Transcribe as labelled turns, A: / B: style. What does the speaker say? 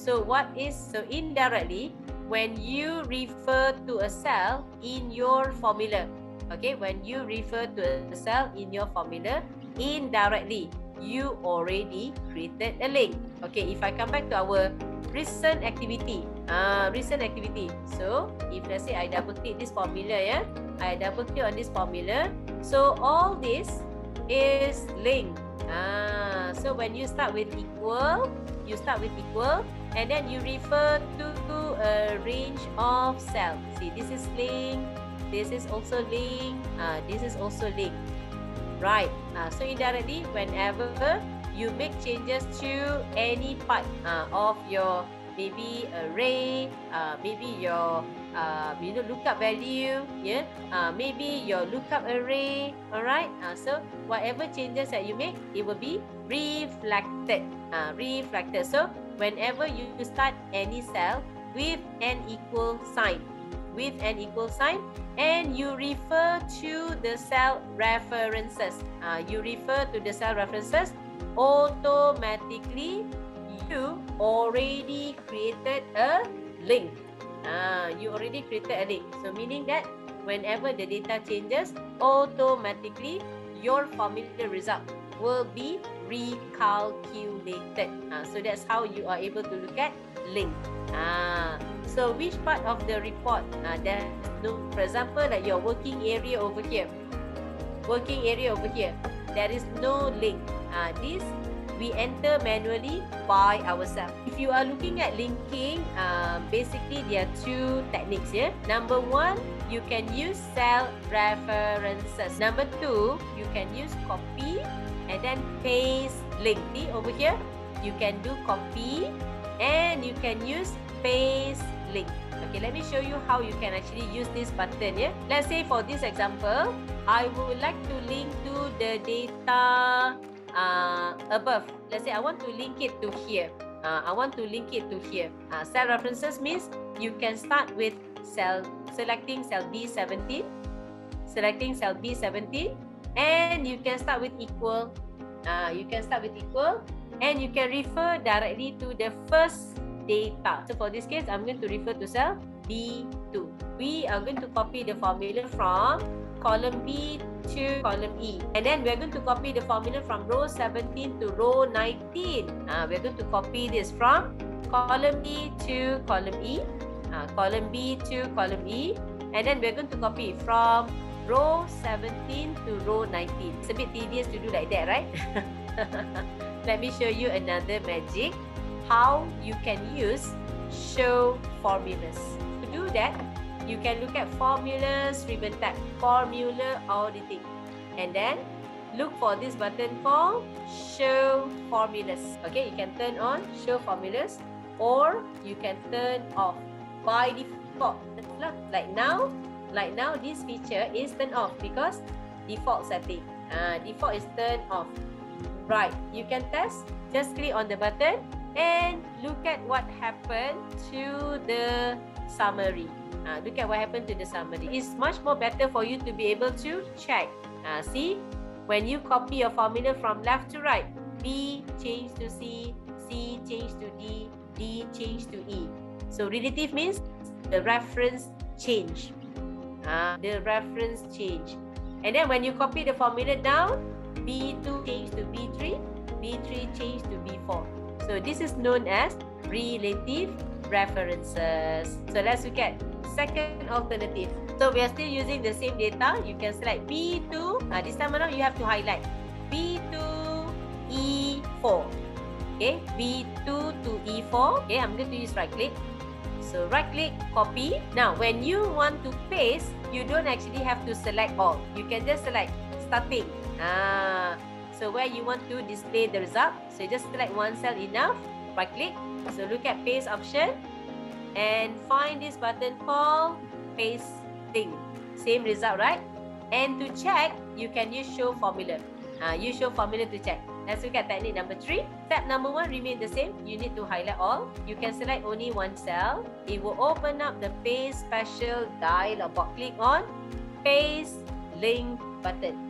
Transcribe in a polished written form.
A: So indirectly, when you refer to a cell in your formula, okay, when you refer to a cell in your formula, indirectly, you already created a link. Okay, if I come back to our recent activity, so if let's say I double click this formula, I double click on this formula, so all this is link. So when you start with equal, and then you refer to a range of cells. See, this is link, this is also link, this is also link, right? So indirectly, whenever you make changes to any part of your maybe array, maybe your lookup value, maybe your lookup array, all right? So whatever changes that you make, it will be reflected. So whenever you start any cell with an equal sign, and you refer to the cell references, automatically you already created a link. So meaning that whenever the data changes, automatically your formula result will be recalculated. So that's how you are able to look at link. So which part of the report there's no, for example, like your working area over here, there is no link. This we enter manually by ourselves. If you are looking at linking, basically there are two techniques here. Number one, you can use cell references. Number two, you can use copy and then paste link. See over here, you can do copy and you can use paste link. Okay, let me show you how you can actually use this button here. Let's say for this example, I would like to link to the data above. Let's say I want to link it to here. Cell references means you can start with selecting cell B17, and you can start with equal. And you can refer directly to the first data. So for this case, I'm going to refer to cell B2. We are going to copy the formula from column B to column E. And then we're going to copy the formula from row 17 to row 19. We're going to copy this from column B to column E. And then we're going to copy from row 17 to row 19. It's a bit tedious to do like that, right? Let me show you another magic, how you can use show formulas. To do that, you can look at formulas ribbon tab, formula auditing, and then look for this button called show formulas. Okay, you can turn on show formulas or you can turn off. By default, like now this feature is turned off because default setting. Default is turned off. Right, you can test. Just click on the button and look at what happened to the summary. It's much more better for you to be able to check. See, when you copy a formula from left to right, B change to C, C change to D, D change to E. So relative means the reference change. And then when you copy the formula down, B2 change to B3, B3 change to B4. So this is known as relative references. So let's look at second alternative. So we are still using the same data. You can select B2. This time around you have to highlight B2 E4. Okay, B2 to E4. Okay, I'm going to use right click. So right click, copy. Now when you want to paste, you don't actually have to select all. You can just select starting. So where you want to display the result, so you just select one cell enough, right click. So look at paste option and find this button called pasting. Same result, right? And to check, you can use show formula. Use show formula to check. Let's look at technique number 3. Step number 1 remain the same. You need to highlight all. You can select only one cell. It will open up the paste special dialog box. Click on paste link button.